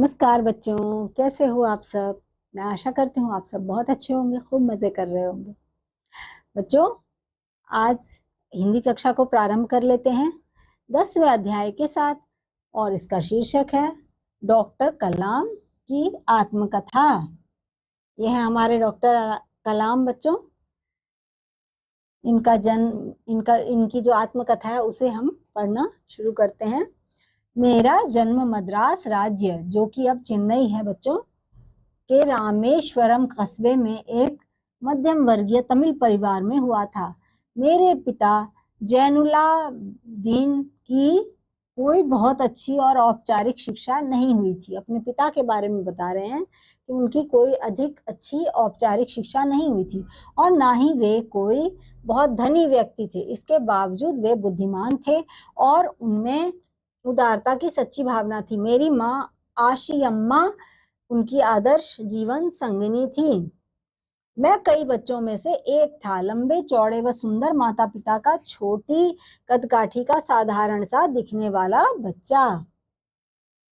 नमस्कार बच्चों, कैसे हो आप सब। मैं आशा करती हूँ आप सब बहुत अच्छे होंगे, खूब मज़े कर रहे होंगे। बच्चों, आज हिंदी कक्षा को प्रारंभ कर लेते हैं 10वें अध्याय के साथ, और इसका शीर्षक है डॉक्टर कलाम की आत्मकथा। ये है हमारे डॉक्टर कलाम बच्चों। इनकी जो आत्मकथा है उसे हम पढ़ना शुरू करते हैं। मेरा जन्म मद्रास राज्य, जो कि अब चेन्नई है बच्चों, के रामेश्वरम कस्बे में एक मध्यम वर्गीय तमिल परिवार में हुआ था। मेरे पिता जैनुलाब्दीन की कोई बहुत अच्छी और औपचारिक शिक्षा नहीं हुई थी। अपने पिता के बारे में बता रहे हैं कि उनकी कोई अधिक अच्छी औपचारिक शिक्षा नहीं हुई थी और ना ही वे कोई बहुत धनी व्यक्ति थे। इसके बावजूद वे बुद्धिमान थे और उनमें उदारता की सच्ची भावना थी। मेरी माँ आशियम्मा उनकी आदर्श जीवन संगिनी थी। मैं कई बच्चों में से एक था, लंबे चौड़े व सुंदर माता पिता का, छोटी कदकाठी का, साधारण सा दिखने वाला बच्चा।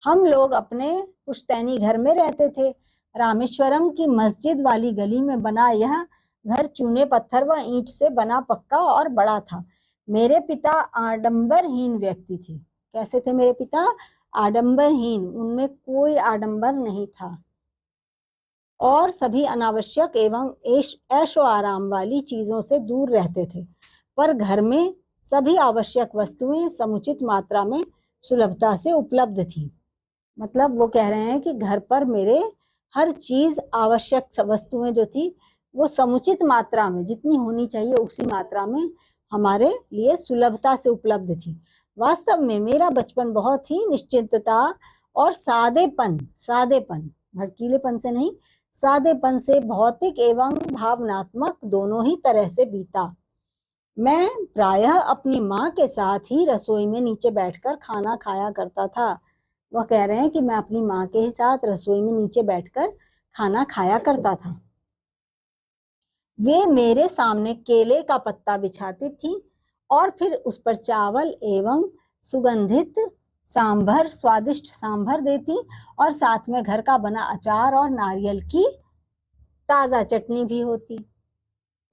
हम लोग अपने पुश्तैनी घर में रहते थे। रामेश्वरम की मस्जिद वाली गली में बना यह घर चूने पत्थर व ईंट से बना, पक्का और बड़ा था। मेरे पिता आडंबरहीन व्यक्ति थे। कैसे थे मेरे पिता? आडंबरहीन, उनमें कोई आडंबर नहीं था और सभी अनावश्यक एवं ऐशो आराम वाली चीजों से दूर रहते थे। पर घर में सभी आवश्यक वस्तुएं समुचित मात्रा में सुलभता से उपलब्ध थी। मतलब वो कह रहे हैं कि घर पर मेरे हर चीज, आवश्यक वस्तुएं जो थी वो समुचित मात्रा में, जितनी होनी चाहिए उसी मात्रा में हमारे लिए सुलभता से उपलब्ध थी। वास्तव में मेरा बचपन बहुत ही निश्चिंतता और सादेपन, भड़कीलेपन से नहीं, सादेपन से भौतिक एवं भावनात्मक दोनों ही तरह से बीता। मैं प्रायः अपनी माँ के साथ ही रसोई में नीचे बैठकर खाना खाया करता था। वह कह रहे हैं कि मैं अपनी माँ के ही साथ रसोई में नीचे बैठकर खाना खाया करता था। वे मेरे सामने केले का पत्ता बिछाती थी और फिर उस पर चावल एवं सुगंधित सांभर, स्वादिष्ट सांभर देती और साथ में घर का बना अचार और नारियल की ताजा चटनी भी होती।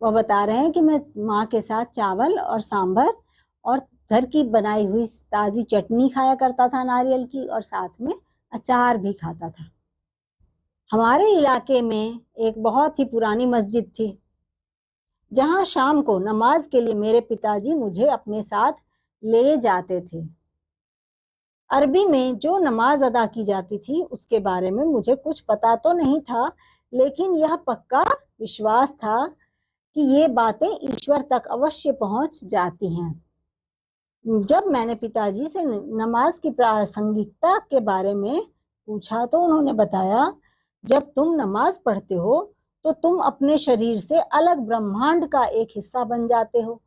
वो बता रहे हैं कि मैं माँ के साथ चावल और सांभर और घर की बनाई हुई ताजी चटनी खाया करता था नारियल की, और साथ में अचार भी खाता था। हमारे इलाके में एक बहुत ही पुरानी मस्जिद थी जहां शाम को नमाज के लिए मेरे पिताजी मुझे अपने साथ ले जाते थे। अरबी में जो नमाज अदा की जाती थी उसके बारे में मुझे कुछ पता तो नहीं था, लेकिन यह पक्का विश्वास था कि ये बातें ईश्वर तक अवश्य पहुंच जाती हैं। जब मैंने पिताजी से नमाज की प्रासंगिकता के बारे में पूछा तो उन्होंने बताया, जब तुम नमाज पढ़ते हो तो तुम अपने शरीर से अलग ब्रह्मांड का एक हिस्सा बन जाते हो,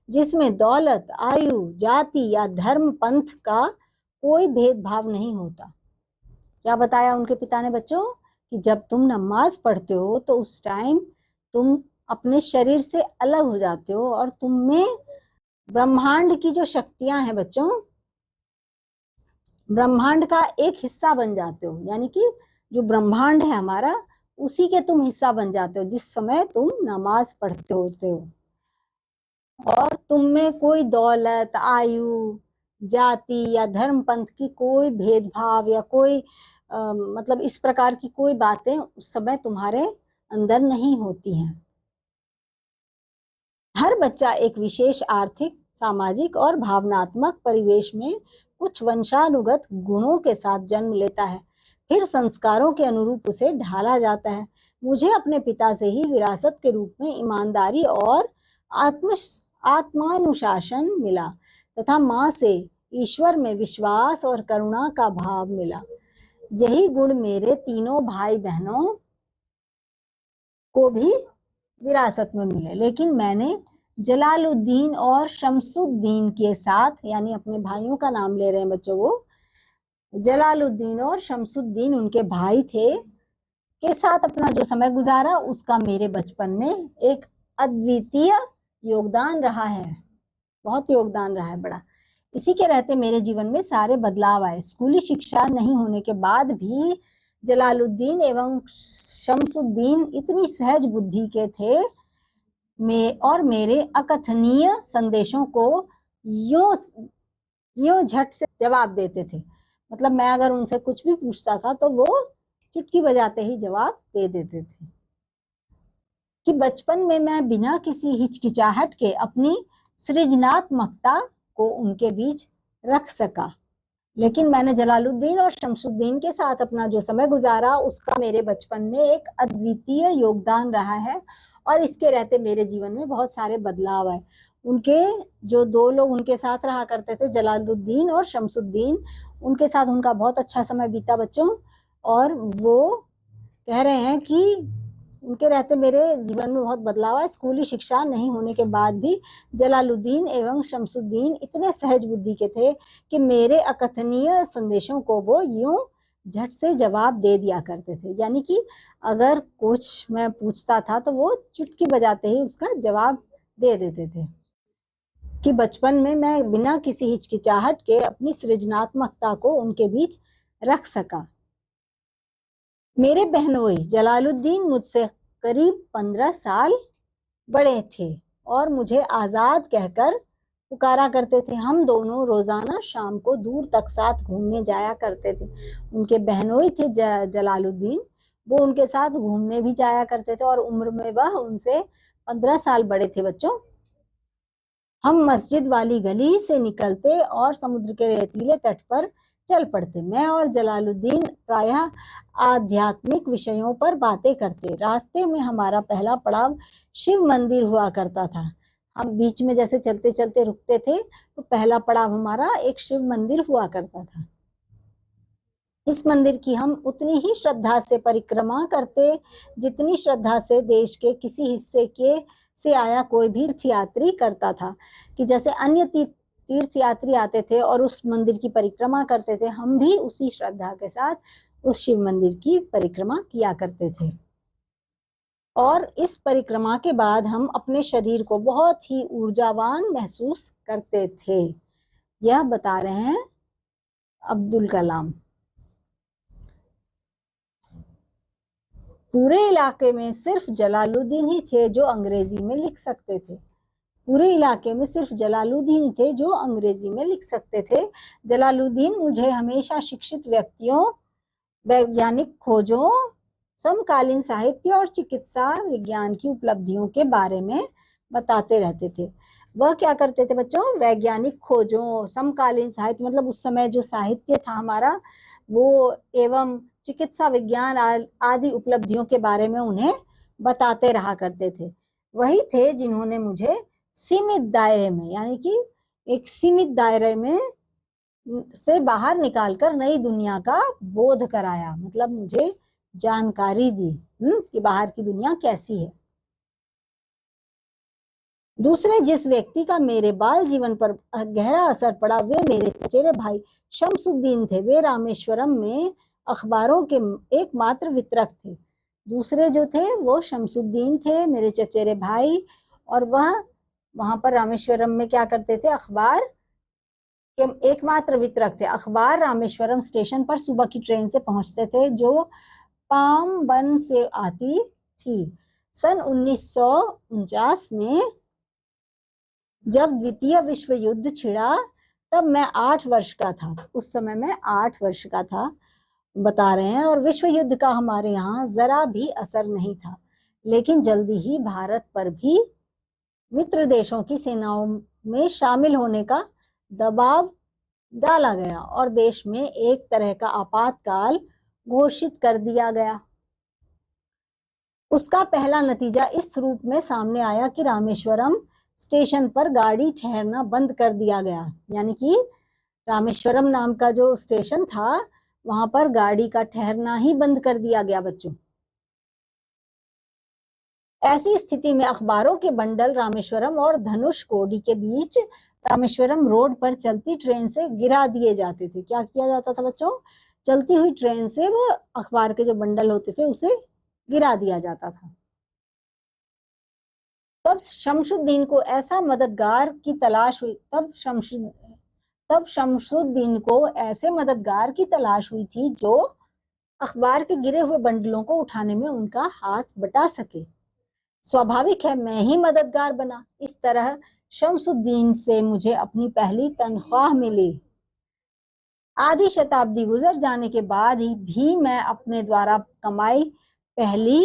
जिसमें दौलत, आयु, जाति या धर्म, पंथ का कोई भेदभाव नहीं होता। क्या बताया उनके पिता ने बच्चों? कि जब तुम नमाज पढ़ते हो तो उस टाइम तुम अपने शरीर से अलग हो जाते हो और तुम में ब्रह्मांड की जो शक्तियां हैं बच्चों, ब्रह्मांड का एक हिस्सा बन जाते हो। यानी कि जो ब्रह्मांड है हमारा, उसी के तुम हिस्सा बन जाते हो जिस समय तुम नमाज पढ़ते होते हो। और तुम में कोई दौलत, आयु, जाति या धर्म, पंथ की कोई भेदभाव या कोई मतलब इस प्रकार की कोई बातें उस समय तुम्हारे अंदर नहीं होती हैं। हर बच्चा एक विशेष आर्थिक, सामाजिक और भावनात्मक परिवेश में कुछ वंशानुगत गुणों के साथ जन्म लेता है, फिर संस्कारों के अनुरूप उसे ढाला जाता है। मुझे अपने पिता से ही विरासत के रूप में ईमानदारी और आत्मानुशासन मिला तथा माँ से ईश्वर में विश्वास और करुणा का भाव मिला। यही गुण मेरे तीनों भाई बहनों को भी विरासत में मिले, लेकिन मैंने जलालुद्दीन और शमसुद्दीन के साथ, यानी अपने भाइयों का नाम ले रहे हैं बच्चों, वो जलालुद्दीन और शमसुद्दीन उनके भाई थे, के साथ अपना जो समय गुजारा उसका मेरे बचपन में एक अद्वितीय योगदान रहा है। बहुत योगदान रहा है बड़ा। इसी के रहते मेरे जीवन में सारे बदलाव आए। स्कूली शिक्षा नहीं होने के बाद भी जलालुद्दीन एवं शमसुद्दीन इतनी सहज बुद्धि के थे और मेरे अकथनीय संदेशों को यूं यूं झट से जवाब देते थे। मतलब मैं अगर उनसे कुछ भी पूछता था तो वो चुटकी बजाते ही जवाब दे देते थे। कि बचपन में मैं बिना किसी हिचकिचाहट के अपनी सृजनात्मकता को उनके बीच रख सका। लेकिन मैंने जलालुद्दीन और शमसुद्दीन के साथ अपना जो समय गुजारा उसका मेरे बचपन में एक अद्वितीय योगदान रहा है और इसके रहते मेरे जीवन में बहुत सारे बदलाव आए। उनके जो दो लोग उनके साथ रहा करते थे, जलालुद्दीन और शमसुद्दीन, उनके साथ उनका बहुत अच्छा समय बीता बच्चों। और वो कह रहे हैं कि उनके रहते मेरे जीवन में बहुत बदलाव है। स्कूली शिक्षा नहीं होने के बाद भी जलालुद्दीन एवं शमसुद्दीन इतने सहज बुद्धि के थे कि मेरे अकथनीय संदेशों को वो यूं झट से जवाब दे दिया करते थे। यानी कि अगर कुछ मैं पूछता था तो वो चुटकी बजाते ही उसका जवाब दे देते थे। कि बचपन में मैं बिना किसी हिचकिचाहट के अपनी सृजनात्मकता को उनके बीच रख सका। मेरे बहनोई जलालुद्दीन मुझसे करीब 15 साल बड़े थे और मुझे आजाद कहकर पुकारा करते थे। हम दोनों रोजाना शाम को दूर तक साथ घूमने जाया करते थे। उनके बहनोई थे जलालुद्दीन, वो उनके साथ घूमने भी जाया करते थे और उम्र में वह उनसे 15 साल बड़े थे बच्चों। हम मस्जिद वाली गली से निकलते और समुद्र के रेतीले तट पर चल पड़ते। मैं और जलालुद्दीन प्रायः आध्यात्मिक विषयों पर बातें करते। रास्ते में हमारा पहला पड़ाव शिव मंदिर हुआ करता था। हम बीच में जैसे चलते चलते रुकते थे तो पहला पड़ाव हमारा एक शिव मंदिर हुआ करता था। इस मंदिर की हम उतनी ही श्रद्धा से परिक्रमा करते जितनी श्रद्धा से देश के किसी हिस्से के से आया कोई भी तीर्थयात्री करता था। कि जैसे अन्य तीर्थयात्री आते थे और उस मंदिर की परिक्रमा करते थे, हम भी उसी श्रद्धा के साथ उस शिव मंदिर की परिक्रमा किया करते थे। और इस परिक्रमा के बाद हम अपने शरीर को बहुत ही ऊर्जावान महसूस करते थे। यह बता रहे हैं अब्दुल कलाम। पूरे इलाके में सिर्फ जलालुद्दीन ही थे जो अंग्रेजी में लिख सकते थे। पूरे इलाके में सिर्फ जलालुद्दीन ही थे जो अंग्रेजी में लिख सकते थे। जलालुद्दीन मुझे हमेशा शिक्षित व्यक्तियों, वैज्ञानिक खोजों, समकालीन साहित्य और चिकित्सा विज्ञान की उपलब्धियों के बारे में बताते रहते थे। वह क्या करते थे बच्चों? वैज्ञानिक खोजों, समकालीन साहित्य मतलब उस समय जो साहित्य था हमारा वो, एवं चिकित्सा विज्ञान आदि उपलब्धियों के बारे में उन्हें बताते रहा करते थे। वही थे जिन्होंने मुझे सीमित दायरे में, यानी कि एक सीमित दायरे में से बाहर निकालकर नई दुनिया का बोध कराया। मतलब मुझे जानकारी दी कि बाहर की दुनिया कैसी है। दूसरे जिस व्यक्ति का मेरे बाल जीवन पर गहरा असर पड़ा वे मेरे चचेरे भाई शमसुद्दीन थे। वे रामेश्वरम में अखबारों के एकमात्र वितरक थे। दूसरे जो थे वो शमसुद्दीन थे, मेरे चचेरे भाई, और वह वहां पर रामेश्वरम में क्या करते थे? अखबार के एकमात्र वितरक थे। अखबार रामेश्वरम स्टेशन पर सुबह की ट्रेन से पहुंचते थे जो पामबन से आती थी। सन 1949 में जब द्वितीय विश्व युद्ध छिड़ा तब मैं 8 वर्ष का था। उस समय मैं 8 वर्ष का था, बता रहे हैं। और विश्व युद्ध का हमारे यहाँ जरा भी असर नहीं था। लेकिन जल्दी ही भारत पर भी मित्र देशों की सेनाओं में शामिल होने का दबाव डाला गया और देश में एक तरह का आपातकाल घोषित कर दिया गया। उसका पहला नतीजा इस रूप में सामने आया कि रामेश्वरम स्टेशन पर गाड़ी ठहरना बंद कर दिया गया। यानी कि रामेश्वरम नाम का जो स्टेशन था वहां पर गाड़ी का ठहरना ही बंद कर दिया गया बच्चों। ऐसी स्थिति में अखबारों के बंडल रामेश्वरम और धनुषकोडी के बीच रामेश्वरम रोड पर चलती ट्रेन से गिरा दिए जाते थे। क्या किया जाता था बच्चों? चलती हुई ट्रेन से वो अखबार के जो बंडल होते थे उसे गिरा दिया जाता था। तब शमसुद्दीन को ऐसा मददगार की तलाश हुई। तब शमसुद्दीन को ऐसे मददगार की तलाश हुई थी जो अखबार के गिरे हुए बंडलों को उठाने में उनका हाथ बटा सके। स्वाभाविक है मैं ही मददगार बना। इस तरह शमसुद्दीन से मुझे अपनी पहली तनख्वाह मिली। आधी शताब्दी गुजर जाने के बाद ही भी मैं अपने द्वारा कमाई पहली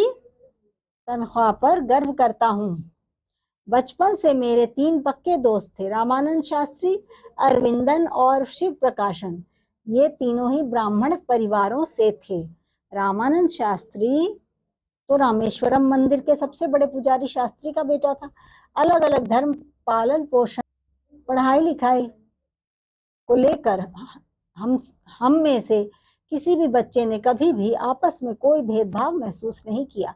तनख्वाह पर गर्व करता हूँ। बचपन से मेरे 3 पक्के दोस्त थे, रामानंद शास्त्री, अरविंदन और शिव प्रकाशन। ये तीनों ही ब्राह्मण परिवारों से थे। रामानंद शास्त्री तो रामेश्वरम मंदिर के सबसे बड़े पुजारी शास्त्री का बेटा था। अलग अलग धर्म, पालन पोषण, पढ़ाई लिखाई को लेकर हम में से किसी भी बच्चे ने कभी भी आपस में कोई भेदभाव महसूस नहीं किया।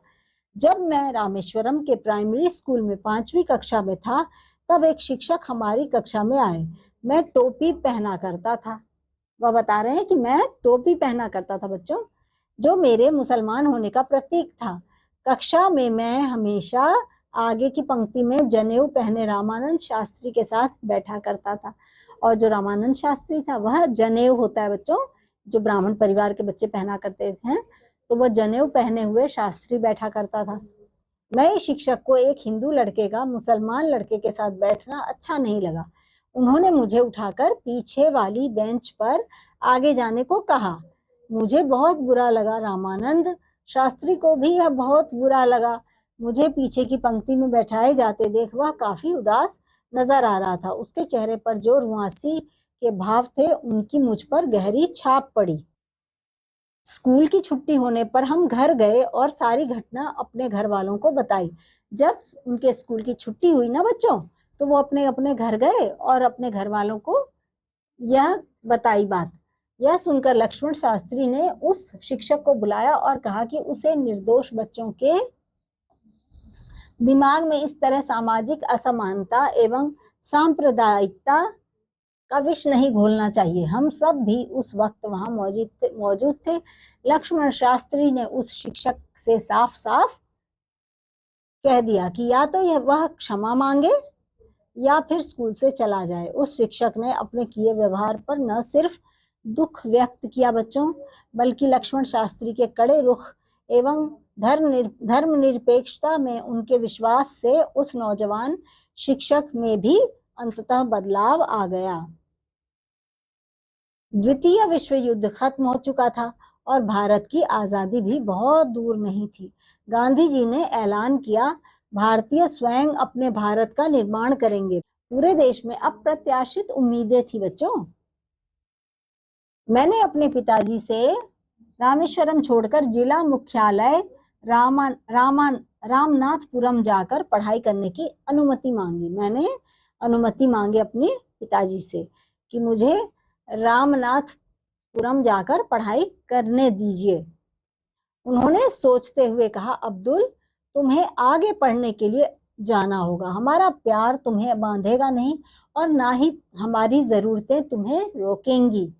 जब मैं रामेश्वरम के प्राइमरी स्कूल में 5वीं कक्षा में था, तब एक शिक्षक हमारी कक्षा में आए। मैं टोपी पहना करता था। वह बता रहे हैं कि मैं टोपी पहना करता था बच्चों, जो मेरे मुसलमान होने का प्रतीक था। कक्षा में मैं हमेशा आगे की पंक्ति में जनेऊ पहने रामानंद शास्त्री के साथ बैठा करता था। और जो रामानंद शास्त्री था वह जनेऊ होता है बच्चों, जो ब्राह्मण परिवार के बच्चे पहना करते हैं, तो वह जनेऊ पहने हुए शास्त्री बैठा करता था। नए शिक्षक को एक हिंदू लड़के का मुसलमान लड़के के साथ बैठना अच्छा नहीं लगा। उन्होंने मुझे उठाकर पीछे वाली बेंच पर आगे जाने को कहा। मुझे बहुत बुरा लगा। रामानंद शास्त्री को भी यह बहुत बुरा लगा। मुझे पीछे की पंक्ति में बैठाए जाते देख वह काफी उदास नजर आ रहा था। उसके चेहरे पर जो रुआंसी के भाव थे, उनकी मुझ पर गहरी छाप पड़ी। स्कूल की छुट्टी होने पर हम घर गए और सारी घटना अपने घर वालों को बताई। जब उनके स्कूल की छुट्टी हुई ना बच्चों, तो वो अपने अपने घर गए और अपने घर वालों को यह बताई बात। यह सुनकर लक्ष्मण शास्त्री ने उस शिक्षक को बुलाया और कहा कि उसे निर्दोष बच्चों के दिमाग में इस तरह सामाजिक असमानता एवं सांप्रदायिकता का विष नहीं घोलना चाहिए। हम सब भी उस वक्त वहां मौजूद थे। लक्ष्मण शास्त्री ने उस शिक्षक से साफ साफ कह दिया कि या तो वह क्षमा मांगे या फिर स्कूल से चला जाए। उस शिक्षक ने अपने किए व्यवहार पर न सिर्फ दुख व्यक्त किया बच्चों, बल्कि लक्ष्मण शास्त्री के कड़े रुख एवं धर्मनिरपेक्षता में उनके विश्वास से उस नौजवान शिक्षक में भी अंततः बदलाव आ गया। द्वितीय विश्व युद्ध खत्म हो चुका था और भारत की आजादी भी बहुत दूर नहीं थी। गांधी जी ने ऐलान किया, भारतीय स्वयं अपने भारत का निर्माण करेंगे। पूरे देश में अप्रत्याशित उम्मीदें थी बच्चों। मैंने अपने पिताजी से रामेश्वरम छोड़कर जिला मुख्यालय रामनाथपुरम जाकर पढ़ाई करने की अनुमति मांगी। मैंने अनुमति मांगी अपने पिताजी से कि मुझे रामनाथपुरम जाकर पढ़ाई करने दीजिए। उन्होंने सोचते हुए कहा, अब्दुल, तुम्हें आगे पढ़ने के लिए जाना होगा। हमारा प्यार तुम्हें बांधेगा नहीं और ना ही हमारी जरूरतें तुम्हें रोकेंगी।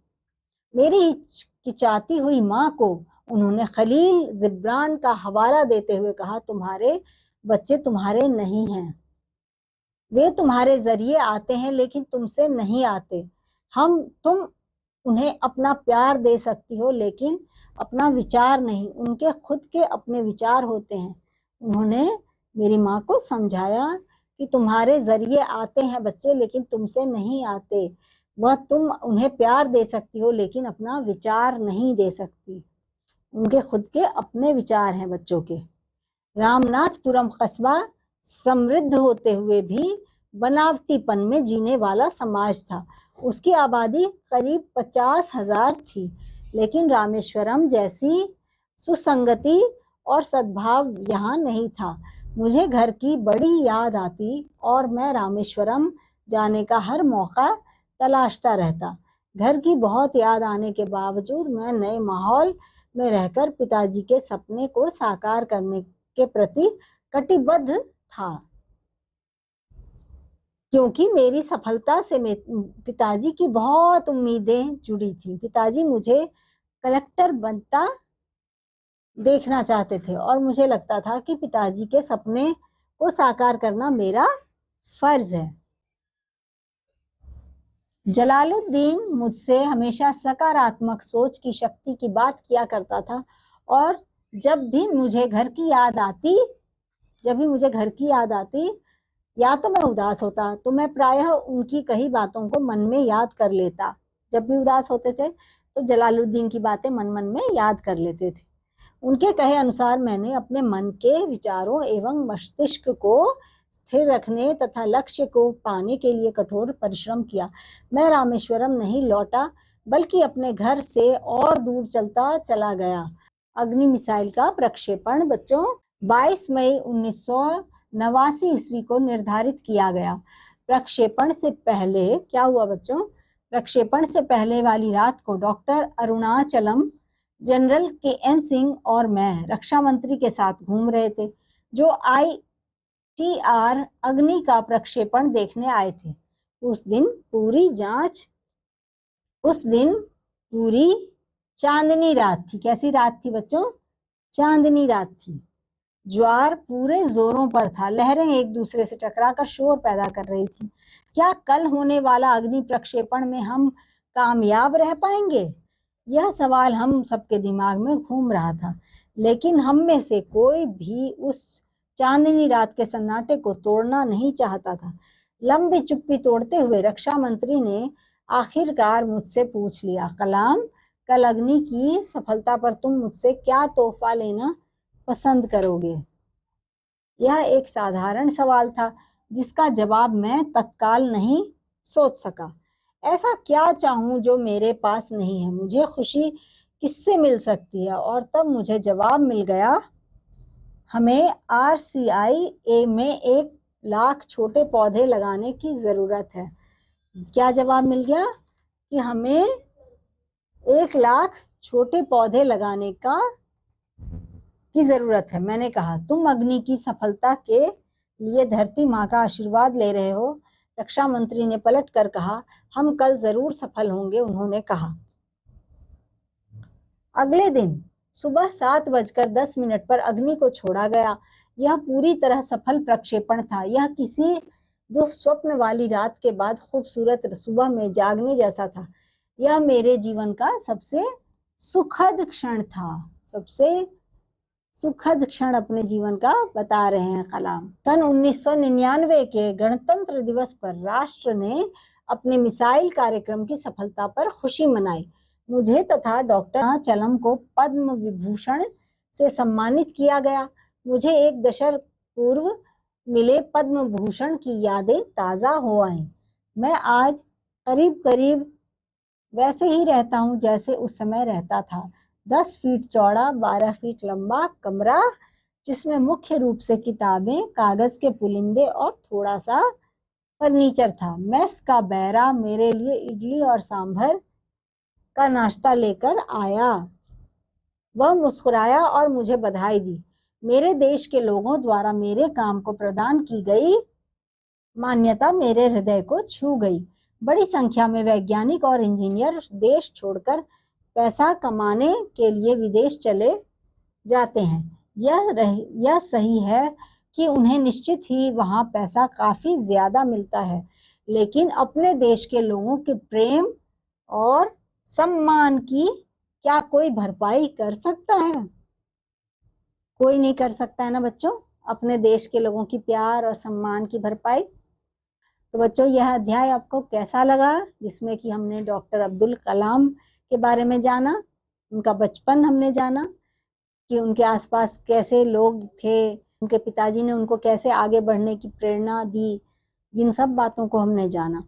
मेरी हिचकिचाती हुई माँ को उन्होंने खलील जिब्रान का हवाला देते हुए कहा, तुम्हारे बच्चे तुम्हारे नहीं हैं, वे तुम्हारे जरिए आते हैं लेकिन तुमसे नहीं आते। तुम उन्हें अपना प्यार दे सकती हो लेकिन अपना विचार नहीं। उनके खुद के अपने विचार होते हैं। उन्होंने मेरी माँ को समझाया कि तुम्हारे जरिए आते हैं बच्चे लेकिन तुमसे नहीं आते। वह तुम उन्हें प्यार दे सकती हो लेकिन अपना विचार नहीं दे सकती। उनके खुद के अपने विचार हैं बच्चों के। रामनाथपुरम कस्बा समृद्ध होते हुए भी बनावटीपन में जीने वाला समाज था। उसकी आबादी करीब 50,000 थी, लेकिन रामेश्वरम जैसी सुसंगति और सद्भाव यहाँ नहीं था। मुझे घर की बड़ी याद आती और मैं रामेश्वरम जाने का हर मौका तलाशता रहता। घर की बहुत याद आने के बावजूद मैं नए माहौल में रहकर पिताजी के सपने को साकार करने के प्रति कटिबद्ध था, क्योंकि मेरी सफलता से पिताजी की बहुत उम्मीदें जुड़ी थी। पिताजी मुझे कलेक्टर बनता देखना चाहते थे और मुझे लगता था कि पिताजी के सपने को साकार करना मेरा फर्ज है। जलालुद्दीन मुझसे हमेशा सकारात्मक सोच की शक्ति की बात किया करता था, और जब भी मुझे घर की याद आती या तो मैं उदास होता तो मैं प्रायः उनकी कही बातों को मन में याद कर लेता। जब भी उदास होते थे तो जलालुद्दीन की बातें मन मन में याद कर लेते थे। उनके कहे अनुसार मैंने अपने मन के विचारों एवं मस्तिष्क को स्थिर रखने तथा लक्ष्य को पाने के लिए कठोर परिश्रम किया। मैं रामेश्वरम नहीं लौटा, बल्कि अपने घर से और दूर चलता चला गया। अग्नि मिसाइल का प्रक्षेपण बच्चों 22 मई 1989 ईस्वी को निर्धारित किया गया। प्रक्षेपण से पहले क्या हुआ बच्चों? प्रक्षेपण से पहले वाली रात को doctor Arunachalam, general K. N.. Singh और मैं रक्षा मंत्री के साथ घूम रहे थे, जो ITR अग्नि का प्रक्षेपण देखने आए थे। उस दिन पूरी चांदनी रात थी। कैसी रात थी बच्चों? चांदनी रात थी। ज्वार पूरे जोरों पर था। लहरें एक दूसरे से टकराकर शोर पैदा कर रही थी। क्या कल होने वाला अग्नि प्रक्षेपण में हम कामयाब रह पाएंगे? यह सवाल हम सबके दिमाग में घूम रहा था, लेकिन हम में से कोई भी उस चांदनी रात के सन्नाटे को तोड़ना नहीं चाहता था। लंबी चुप्पी तोड़ते हुए रक्षा मंत्री ने आखिरकार मुझसे पूछ लिया, कलाम, कल अग्नि की सफलता पर तुम मुझसे क्या तोहफा लेना पसंद करोगे? यह एक साधारण सवाल था, जिसका जवाब मैं तत्काल नहीं सोच सका। ऐसा क्या चाहूं जो मेरे पास नहीं है? मुझे खुशी किससे मिल सकती है? और तब मुझे जवाब मिल गया, हमें RCIA में 1 लाख छोटे पौधे लगाने की जरूरत है। क्या जवाब मिल गया? कि हमें 1 लाख छोटे पौधे लगाने की जरूरत है। मैंने कहा, तुम अग्नि की सफलता के लिए धरती माँ का आशीर्वाद ले रहे हो? रक्षा मंत्री ने पलट कर कहा, हम कल जरूर सफल होंगे। उन्होंने कहा। अगले दिन सुबह 7:10 पर अग्नि को छोड़ा गया। यह पूरी तरह सफल प्रक्षेपण था। यह किसी दुःस्वप्न वाली रात के बाद खूबसूरत सुबह में जागने जैसा था। यह मेरे जीवन का सबसे सुखद क्षण था। सबसे सुखद क्षण अपने जीवन का बता रहे हैं कलाम। सन 1999 के गणतंत्र दिवस पर राष्ट्र ने अपने मिसाइल कार्यक्रम की सफलता पर खुशी मनाई। मुझे तथा डॉक्टर अरुणाचलम को पद्म विभूषण से सम्मानित किया गया। मुझे 1 दशक पूर्व मिले पद्म भूषण की यादें ताजा हो आई। मैं आज करीब करीब वैसे ही रहता हूँ जैसे उस समय रहता था। 10 फीट चौड़ा, 12 फीट लंबा कमरा, जिसमें मुख्य रूप से किताबें, कागज के पुलिंदे और थोड़ा सा फर्नीचर था। मेस का बैरा मेरे लिए इडली और सांभर का नाश्ता लेकर आया। वह मुस्कुराया और मुझे बधाई दी। मेरे देश के लोगों द्वारा मेरे काम को प्रदान की गई मान्यता मेरे हृदय को छू गई। बड़ी संख्या में वैज्ञानिक और इंजीनियर देश छोड़कर पैसा कमाने के लिए विदेश चले जाते हैं। यह सही है कि उन्हें निश्चित ही वहाँ पैसा काफी ज्यादा मिलता है, लेकिन अपने देश के लोगों के प्रेम और सम्मान की क्या कोई भरपाई कर सकता है? कोई नहीं कर सकता है ना बच्चों, अपने देश के लोगों की प्यार और सम्मान की भरपाई। तो बच्चों, यह अध्याय आपको कैसा लगा, जिसमें कि हमने डॉक्टर अब्दुल कलाम के बारे में जाना, उनका बचपन हमने जाना कि उनके आसपास कैसे लोग थे, उनके पिताजी ने उनको कैसे आगे बढ़ने की प्रेरणा दी। इन सब बातों को हमने जाना।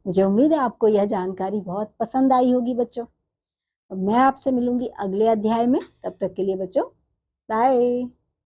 मुझे उम्मीद है आपको यह जानकारी बहुत पसंद आई होगी बच्चों। अब मैं आपसे मिलूंगी अगले अध्याय में। तब तक के लिए बच्चों, बाय।